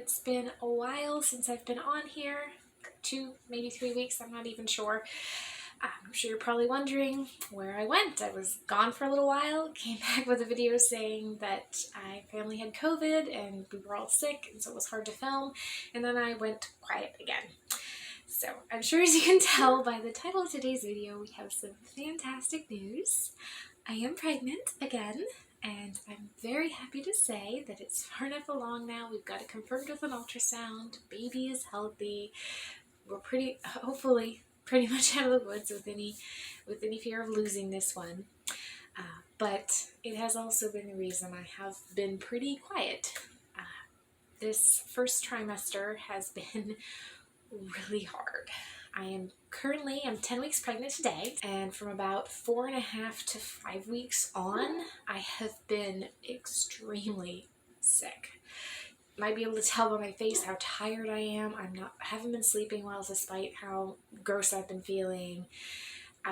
it's been a while since I've been on here, 2, maybe 3 weeks, I'm not even sure. I'm sure you're probably wondering where I went. I was gone for a little while, came back with a video saying that my family had COVID and we were all sick, and so it was hard to film, and then I went quiet again. So I'm sure, as you can tell by the title of today's video, we have some fantastic news. I am pregnant again, and I'm very happy to say that it's far enough along now. We've got it confirmed with an ultrasound. Baby is healthy. We're hopefully pretty much out of the woods with any fear of losing this one. But it has also been the reason I have been pretty quiet. This first trimester has been really hard. I'm 10 weeks pregnant today, and from about 4.5 to 5 weeks on, I have been extremely sick. You might be able to tell by my face how tired I am. I haven't been sleeping well despite how gross I've been feeling.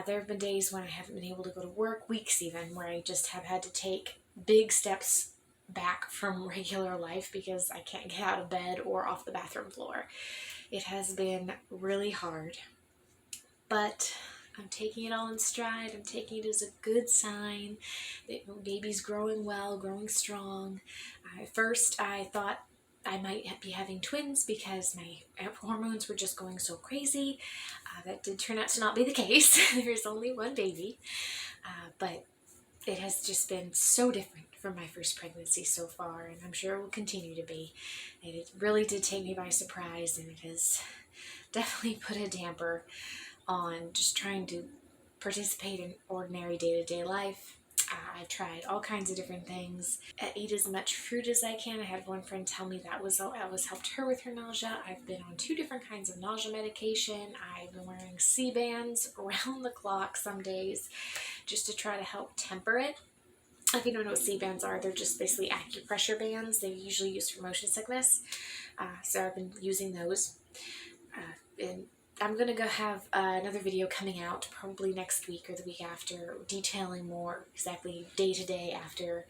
There have been days when I haven't been able to go to work, weeks even, where I just have had to take big steps back from regular life because I can't get out of bed or off the bathroom floor. It has been really hard, but I'm taking it all in stride. I'm taking it as a good sign that baby's growing well, growing strong. At first, I thought I might be having twins because my hormones were just going so crazy. That did turn out to not be the case. There's only one baby, but it has just been so different from my first pregnancy so far, and I'm sure it will continue to be. And it really did take me by surprise, and it has definitely put a damper on just trying to participate in ordinary day-to-day life. I've tried all kinds of different things. I eat as much fruit as I can. I had one friend tell me that was helped her with her nausea. I've been on 2 different kinds of nausea medication. I've been wearing C-bands around the clock some days just to try to help temper it. If you don't know what C-bands are, they're just basically acupressure bands. They're usually used for motion sickness. So I've been using those. And I'm going to go have another video coming out probably next week or the week after, detailing more exactly day to day after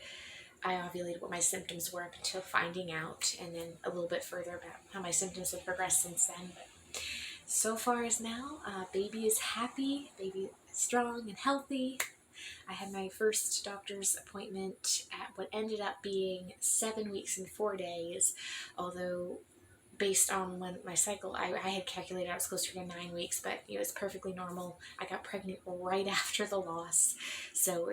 I ovulated what my symptoms were up until finding out, and then a little bit further about how my symptoms have progressed since then. But so far as now, baby is happy, baby is strong and healthy. I had my first doctor's appointment at what ended up being 7 weeks and 4 days, although based on when my cycle, I had calculated I was closer to 9 weeks, but it was perfectly normal. I got pregnant right after the loss, so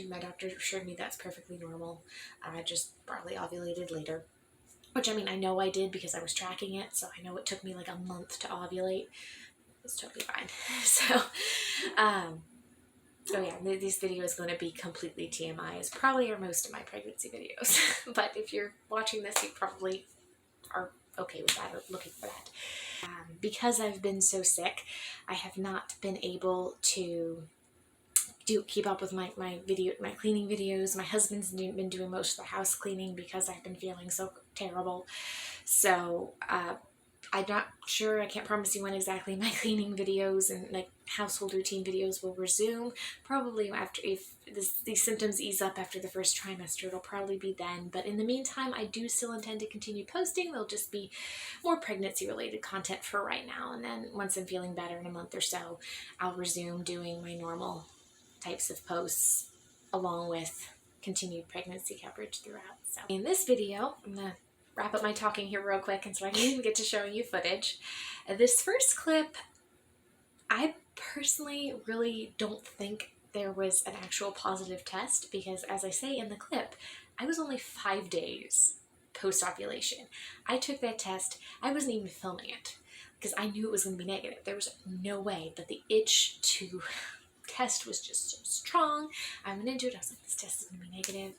my doctor assured me that's perfectly normal. I just probably ovulated later, which I mean I know I did because I was tracking it, so I know it took me like a month to ovulate. It's totally fine. So yeah, this video is going to be completely TMI, as probably are most of my pregnancy videos. But if you're watching this, you probably are okay with that or looking for that. Because I've been so sick, I have not been able to keep up with my cleaning videos. My husband's been doing most of the house cleaning because I've been feeling so terrible. So I'm not sure, I can't promise you when exactly my cleaning videos and like household routine videos will resume. Probably after, if these symptoms ease up after the first trimester, it'll probably be then. But in the meantime, I do still intend to continue posting. There'll just be more pregnancy related content for right now. And then once I'm feeling better in a month or so, I'll resume doing my normal types of posts along with continued pregnancy coverage throughout. So in this video, I'm going to wrap up my talking here real quick, and so I can even get to showing you footage. This first clip, I personally really don't think there was an actual positive test because, as I say in the clip, I was only 5 days post-ovulation. I took that test, I wasn't even filming it because I knew it was going to be negative. There was no way, but the itch to test was just so strong. I went into it, I was like, this test is going to be negative.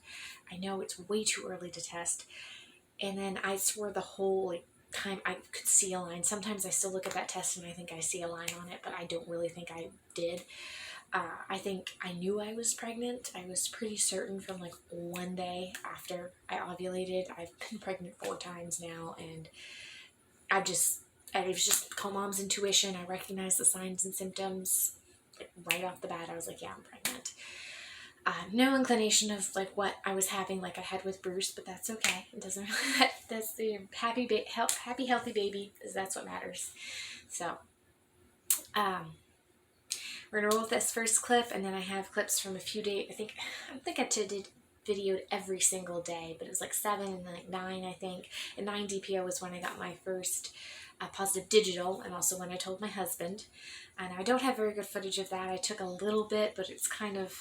I know it's way too early to test. And then I swore the whole time I could see a line. Sometimes I still look at that test and I think I see a line on it, but I don't really think I did. I think I knew I was pregnant. I was pretty certain from like one day after I ovulated. I've been pregnant 4 times now, and it was just call mom's intuition. I recognized the signs and symptoms like right off the bat. I was like, yeah, I'm pregnant. No inclination of like what I was having like I had with Bruce, but that's okay. It doesn't really, that's the happy, healthy baby, is that's what matters. So, we're gonna roll with this first clip, and then I have clips from a few days. I think I did videoed every single day, but it was like 7 and like 9, I think. And 9 DPO was when I got my first positive digital, and also when I told my husband. And I don't have very good footage of that. I took a little bit, but it's kind of,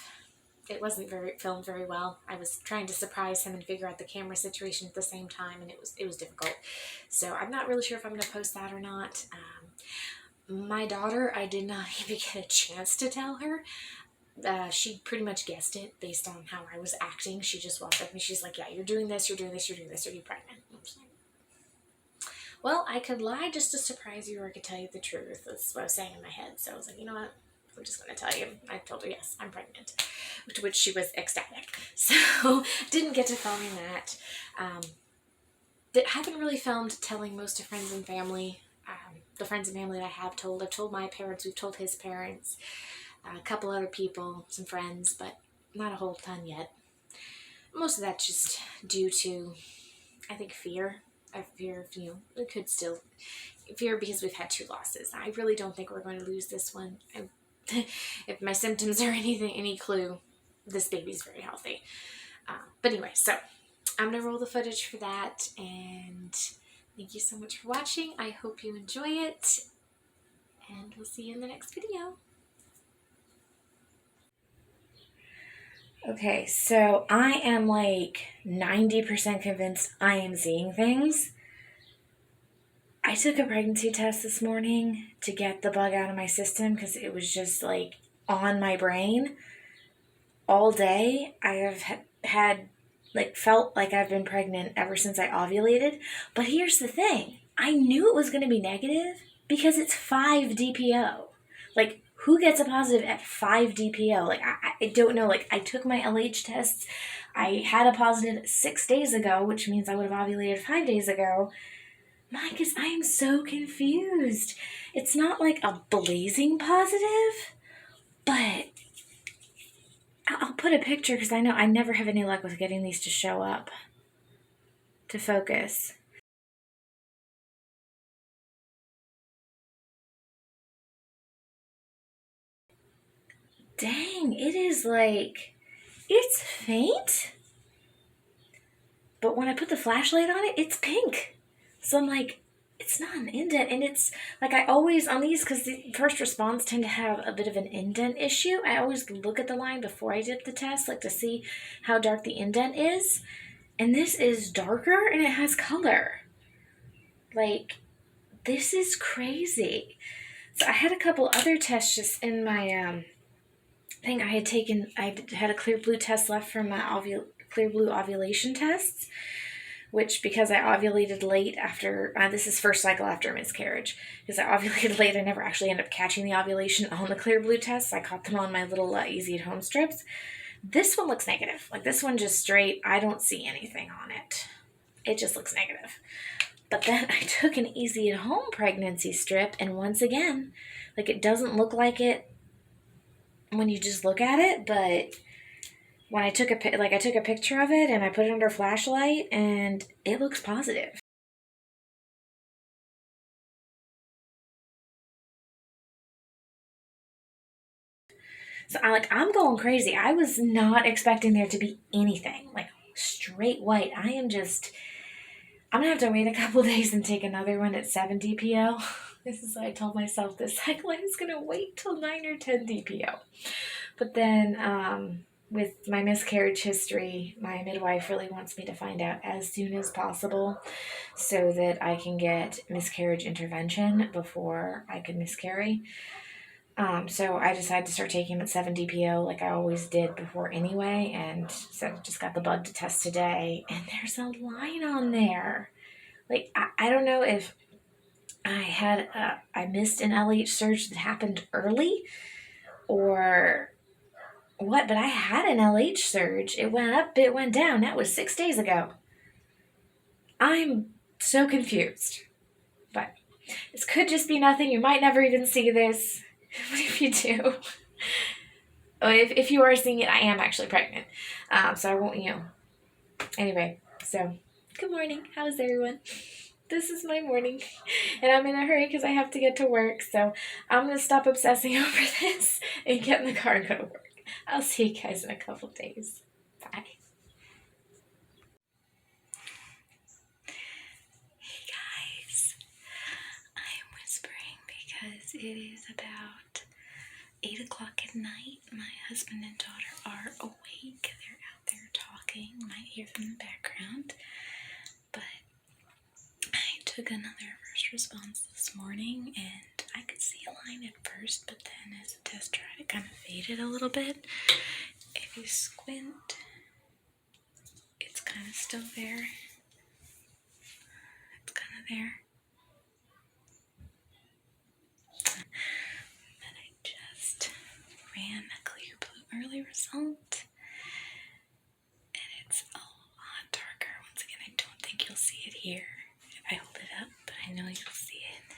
it wasn't filmed very well. I was trying to surprise him and figure out the camera situation at the same time, and it was difficult. So I'm not really sure if I'm going to post that or not. My daughter, I did not even get a chance to tell her. She pretty much guessed it based on how I was acting. She just walked up to me. She's like, "Yeah, you're doing this, you're doing this, you're doing this. Are you pregnant?" I was like, well, I could lie just to surprise you, or I could tell you the truth. That's what I was saying in my head. So I was like, you know what? I'm just going to tell you. I told her, yes, I'm pregnant, to which she was ecstatic. So didn't get to filming that. Haven't really filmed telling most of friends and family. The friends and family that I have told. I've told my parents. We've told his parents. A couple other people, some friends, but not a whole ton yet. Most of that's just due to, I think, fear. I fear, it could still, fear because we've had 2 losses. I really don't think we're going to lose this one. If my symptoms are any clue, this baby's very healthy. But anyway, so I'm going to roll the footage for that, and thank you so much for watching. I hope you enjoy it, and we'll see you in the next video. Okay, so I am like 90% convinced I am seeing things. I took a pregnancy test this morning to get the bug out of my system because it was just like on my brain all day. I have had felt like I've been pregnant ever since I ovulated. But here's the thing. I knew it was going to be negative because it's 5 DPO. Like, who gets a positive at 5 DPO? Like, I don't know. Like, I took my LH tests. I had a positive 6 days ago, which means I would have ovulated 5 days ago. Because I am so confused. It's not like a blazing positive, but I'll put a picture because I know I never have any luck with getting these to show up, to focus. Dang, it is like, it's faint, but when I put the flashlight on it, it's pink. So I'm like, it's not an indent, and it's like I always, on these, because the first response tend to have a bit of an indent issue, I always look at the line before I dip the test, like to see how dark the indent is, and this is darker and it has color. Like, this is crazy. So I had a couple other tests just in my thing. I had a clear blue test left from my clear blue ovulation tests, which because I ovulated late after, this is first cycle after a miscarriage, because I ovulated late, I never actually ended up catching the ovulation on the clear blue tests. I caught them on my little easy at home strips. This one looks negative. Like, this one just straight, I don't see anything on it. It just looks negative. But then I took an easy at home pregnancy strip, and once again, like, it doesn't look like it when you just look at it, but when I took a picture of it and I put it under flashlight, and it looks positive. So I'm going crazy. I was not expecting there to be anything like straight white. I'm gonna have to wait a couple days and take another one at 7 DPO. This is what I told myself this cycle. I was gonna wait till 9 or 10 DPO. But then, with my miscarriage history, my midwife really wants me to find out as soon as possible so that I can get miscarriage intervention before I can miscarry. So I decided to start taking him at 7 DPO like I always did before anyway, and so just got the bug to test today, and there's a line on there. Like, I don't know if I missed an LH surge that happened early or what, but I had an LH surge. It went up, it went down. That was 6 days ago. I'm so confused. But this could just be nothing. You might never even see this. What if you do? Oh, if you are seeing it, I am actually pregnant. So I won't, Anyway, so good morning. How's everyone? This is my morning, and I'm in a hurry because I have to get to work. So I'm going to stop obsessing over this and get in the car and go to work. I'll see you guys in a couple days. Bye. Hey guys, I am whispering because it is about 8 o'clock at night. My husband and daughter are awake. They're out there talking. You might hear them in the background. But I took another first response this morning, and I could see a line at first, but then as the test tried, it kind of faded a little bit. If you squint, it's kind of still there. It's kind of there. But I just ran a clear blue early result, and it's a lot darker. Once again, I don't think you'll see it here if I hold it up, but I know you'll see it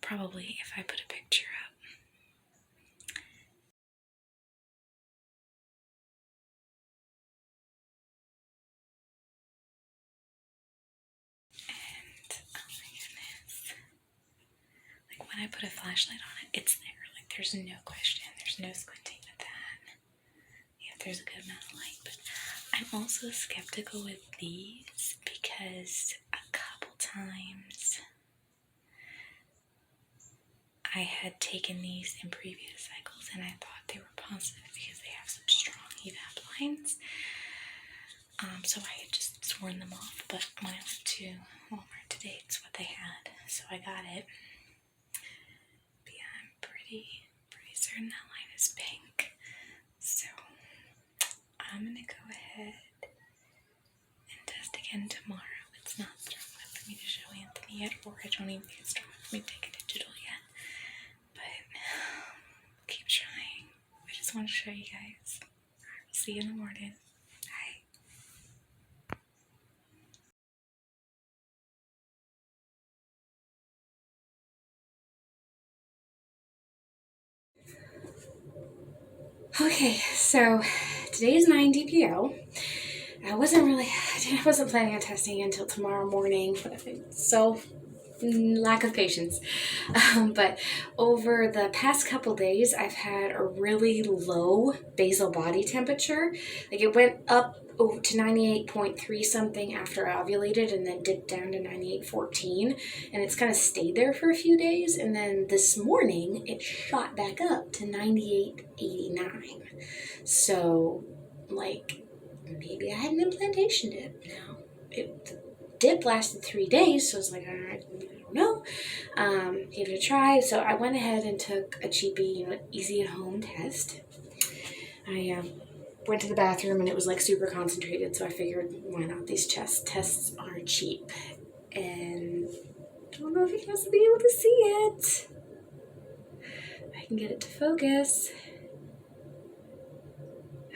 probably if I put a picture up. And oh my goodness, like when I put a flashlight on it, it's there. Like there's no question, there's no squinting with that. Yeah, there's a good amount of light, but I'm also skeptical with these because a couple times I had taken these in previous cycles and I thought they were positive because they have such strong evap lines. So I had just sworn them off, but when I went to Walmart today, it's what they had, so I got it. But yeah, I'm pretty certain that line is pink. So I'm gonna go ahead and test again tomorrow. It's not strong enough for me to show Anthony yet, or I don't even think it's strong enough for me to take a digital yet. But keep trying. I just want to show you guys. I'll see you in the morning. Bye. Okay, so today's 9 DPO. I wasn't planning on testing until tomorrow morning, so lack of patience. But over the past couple days, I've had a really low basal body temperature. Like it went up to 98.3 something after I ovulated and then dipped down to 98.14, and it's kind of stayed there for a few days, and then this morning it shot back up to 98.89. So like maybe I had an implantation dip. Now the dip lasted 3 days, so I was like, all right, I don't know. Gave it a try. So I went ahead and took a cheapie, easy at home test. I went to the bathroom and it was like super concentrated, so I figured, why not? These chest tests are cheap, and I don't know if you guys will be able to see it. I can get it to focus.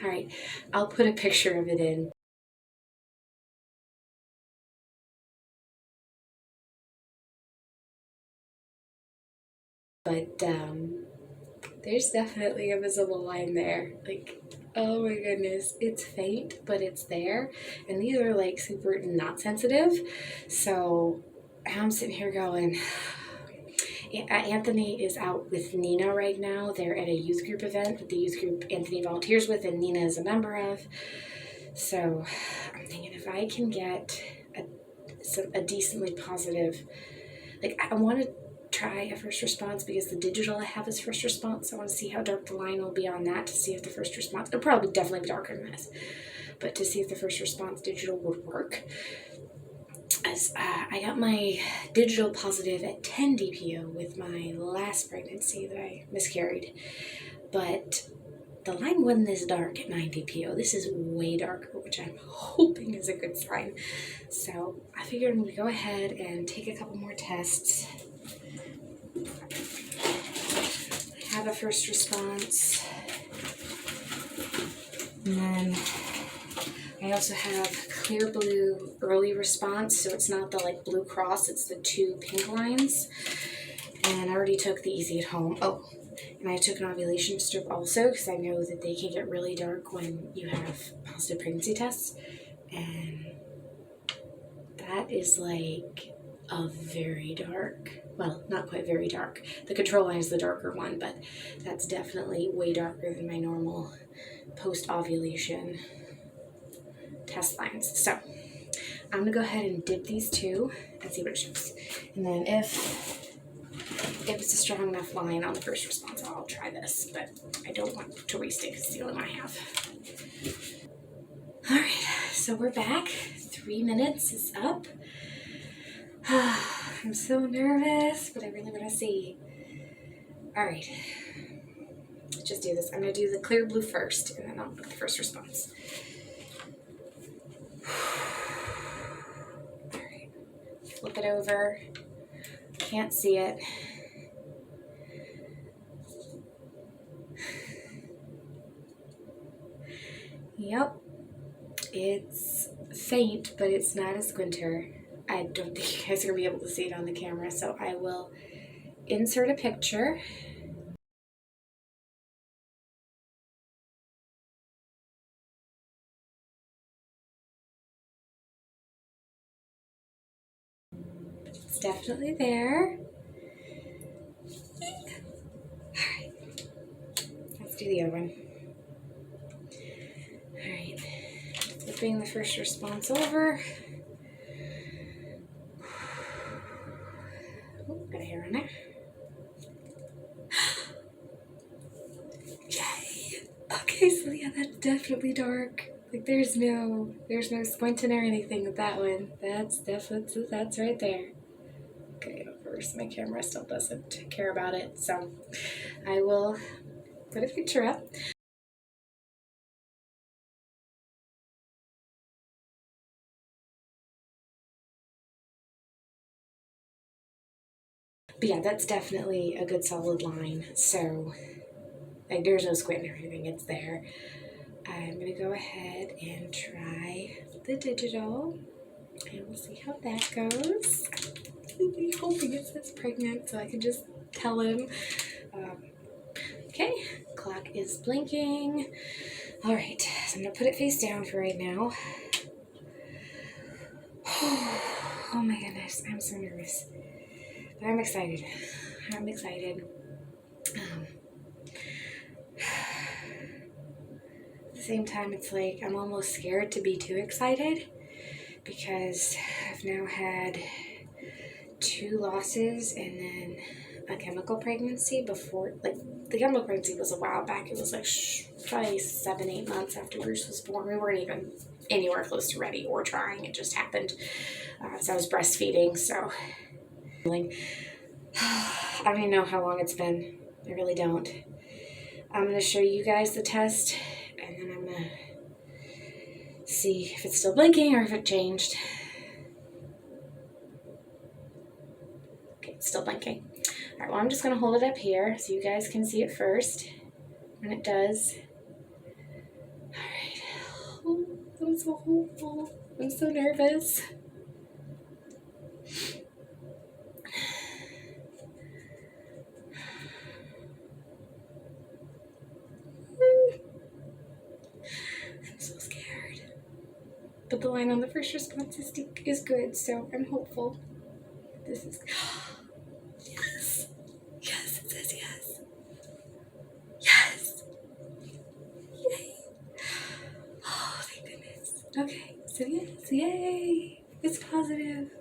All right, I'll put a picture of it in. But there's definitely a visible line there. Like, oh my goodness, it's faint, but it's there. And these are like super not sensitive. So I'm sitting here going, Anthony is out with Nina right now. They're at a youth group event that the youth group Anthony volunteers with and Nina is a member of. So I'm thinking if I can get a decently positive, like I want to try a first response because the digital I have is first response. I want to see how dark the line will be on that to see if the first response, it'll probably definitely be darker than this, but to see if the first response digital would work. As I got my digital positive at 10 DPO with my last pregnancy that I miscarried, but the line wasn't this dark at 9 DPO. This is way darker, which I'm hoping is a good sign. So I figured I'm going to go ahead and take a couple more tests. I have a first response. And then I also have clear blue early response, so it's not the like blue cross, it's the 2 pink lines. And I already took the easy at home. Oh, And I took an ovulation strip also because I know that they can get really dark when you have positive pregnancy tests. And that is like a very dark, well, not quite very dark. The control line is the darker one, but that's definitely way darker than my normal post-ovulation test lines. So I'm gonna go ahead and dip these two and see what it shows. And then if it's a strong enough line on the first response, I'll try this, but I don't want to waste it because it's the only one I have. All right, so we're back. 3 minutes is up. I'm so nervous, but I really want to see. All right, let's just do this. I'm gonna do the clear blue first, and then I'll put the first response. All right, flip it over. Can't see it. Yep, it's faint, but it's not a squinter. I don't think you guys are gonna be able to see it on the camera, so I will insert a picture. It's definitely there. Alright, let's do the other one. Alright, flipping the first response over. Oh, got a hair on there. Yay! Okay, so yeah, that's definitely dark. Like there's no squinting or anything with that one. That's right there. Okay, of course my camera still doesn't care about it, so I will put a picture up. But yeah, that's definitely a good solid line. So like there's no squinting or anything, it's there. I'm gonna go ahead and try the digital and we'll see how that goes. I'm hoping it says pregnant so I can just tell him. Okay, clock is blinking. All right, so I'm gonna put it face down for right now. Oh my goodness, I'm so nervous. But I'm excited. I'm excited. At the same time, it's like I'm almost scared to be too excited because I've now had 2 losses and then a chemical pregnancy before. Like the chemical pregnancy was a while back. It was like probably 7-8 months after Bruce was born. We weren't even anywhere close to ready or trying. It just happened. So I was breastfeeding. So I don't even know how long it's been. I really don't. I'm going to show you guys the test and then I'm going to see if it's still blinking or if it changed. Okay, it's still blinking. All right, well, I'm just going to hold it up here so you guys can see it first when it does. All right. Oh, I'm so hopeful. I'm so nervous. I'm so scared. But the line on the first response is good, so I'm hopeful. This is... Yes! Yes, it says yes. Yes! Yay! Oh, thank goodness. Okay, so yes, yay! It's positive.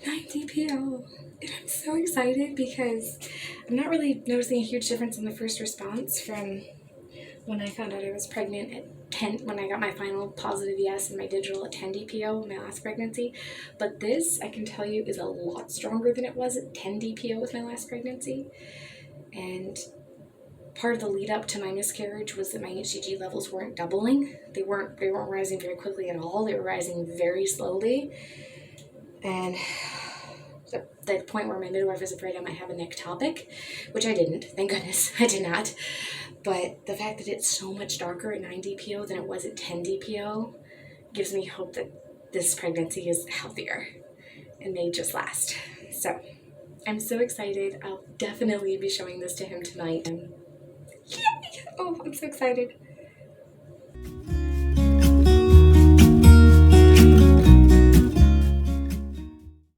9 DPO. And I'm so excited because I'm not really noticing a huge difference in the first response from when I found out I was pregnant at 10, when I got my final positive yes and my digital at 10 DPO, my last pregnancy. But this, I can tell you, is a lot stronger than it was at 10 DPO with my last pregnancy. And part of the lead up to my miscarriage was that my HCG levels weren't doubling. They weren't rising very quickly at all. They were rising very slowly. And the point where my midwife was afraid I might have an ectopic, which I didn't, thank goodness, I did not. But the fact that it's so much darker at 9 DPO than it was at 10 DPO gives me hope that this pregnancy is healthier and may just last. So I'm so excited. I'll definitely be showing this to him tonight. Yay! Oh, I'm so excited.